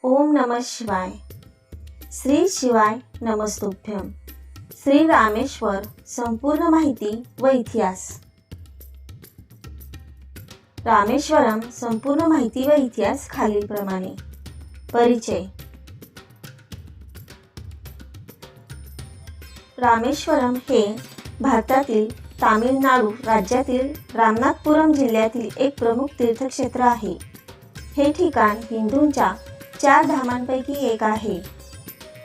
ओम नमः शिवाय. श्री शिवाय नमस्तुभ्यम. श्री रामेश्वर संपूर्ण माहिती व इतिहास. रामेश्वरम संपूर्ण माहिती व इतिहास खालीलप्रमाणे. परिचय. रामेश्वरम हे भारतातील तामिळनाडू राज्यातील रामनाथपुरम जिल्ह्यातील एक प्रमुख तीर्थक्षेत्र आहे. हे ठिकाण हिंदूंच्या 4 धामांपैकी एक आहे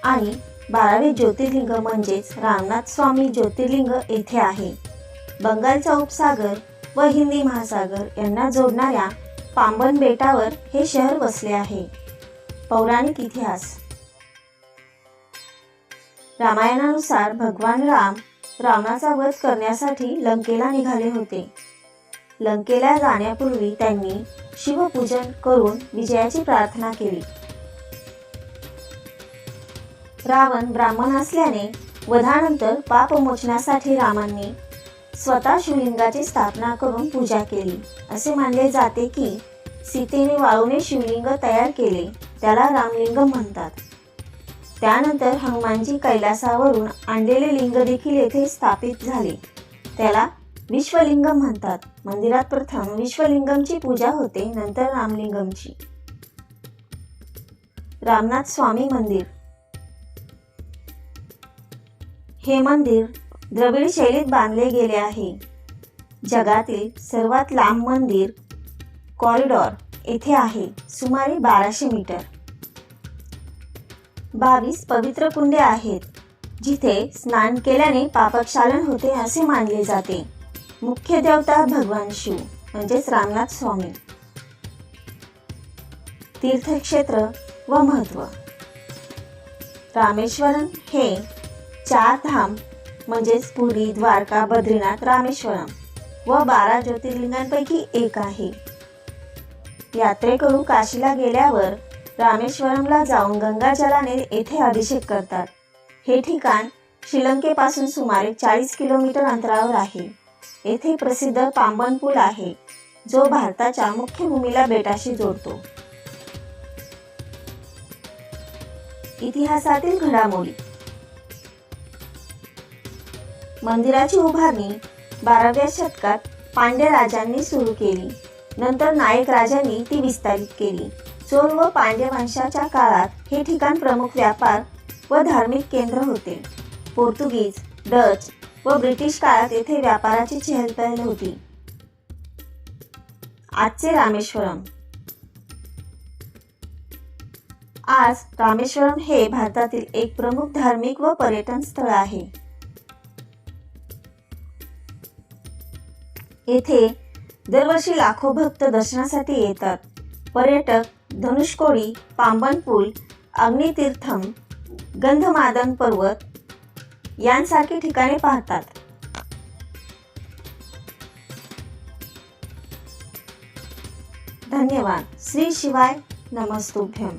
आणि 12वे ज्योतिर्लिंग म्हणजेच रामनाथ स्वामी ज्योतिर्लिंग येथे आहे. बंगालचा उपसागर व हिंदी महासागर यांना जोडणाऱ्या पांबन बेटावर हे शहर वसले आहे. पौराणिक इतिहास. रामायणानुसार भगवान राम रावणाचा वध करण्यासाठी लंकेला निघाले होते. लंकेला जाण्यापूर्वी त्यांनी शिवपूजन करून विजयाची प्रार्थना केली. रावण ब्राह्मण असल्याने वधानंतर पापमोचनासाठी रामांनी स्वतः शिवलिंगाची स्थापना करून पूजा केली. असे मानले जाते की सीतेने वाळूने शिवलिंग तयार केले, त्याला रामलिंग म्हणतात. त्यानंतर हनुमानजी कैलासावरून आणलेले लिंग देखील येथे स्थापित झाले, त्याला विश्वलिंगम म्हणतात. मंदिरात प्रथम विश्वलिंगमची पूजा होते, नंतर रामलिंगमची. रामनाथ स्वामी मंदिर. हे मंदिर द्रविड शैलीत बांधले गेले आहे. जगातील सर्वात लांब मंदिर कॉरिडॉर येथे आहे, सुमारे 1200 मीटर. 22 पवित्र कुंडे आहेत, जिथे स्नान केल्याने पापक्षालन होते असे मानले जाते. मुख्य देवता भगवान शिव म्हणजेच रामनाथ स्वामी. तीर्थक्षेत्र व महत्त्व. रामेश्वरम हे 4 धाम म्हणजेच पुरी, द्वारका, बद्रीनाथ, रामेश्वरम व 12 ज्योतिर्लिंगांपैकी एक आहे. यात्रेकरू काशीला गेल्यावर रामेश्वरमला जाऊन गंगाजलाने येथे अभिषेक करतात. हे ठिकाण श्रीलंकेपासून सुमारे 40 किलोमीटर अंतरावर आहे. येथे प्रसिद्ध पांबन पूल आहे, जो भारताच्या मुख्य भूमीला बेटाशी जोडतो. इतिहासातील घडामोडी. मंदिराची उभारणी 12व्या शतकात पांड्य राजांनी सुरू केली. नंतर नायक राजांनी ती विस्तारित केली. चोल व पांड्य वंशाच्या काळात हे ठिकाण प्रमुख व्यापार व धार्मिक केंद्र होते. पोर्तुगीज, डच व ब्रिटिश काळात येथे व्यापाराची चहलपहल होती. आजचे रामेश्वरम. आज रामेश्वरम हे भारतातील एक प्रमुख धार्मिक व पर्यटन स्थळ आहे. येथे दरवर्षी लाखो भक्त दर्शनासाठी येतात. पर्यटक धनुष्कोडी, पांबन पूल, अग्नितीर्थम, गंधमादन पर्वत यांसारखी ठिकाणे पाहतात. धन्यवाद. श्री शिवाय नमस्तुभ्यम.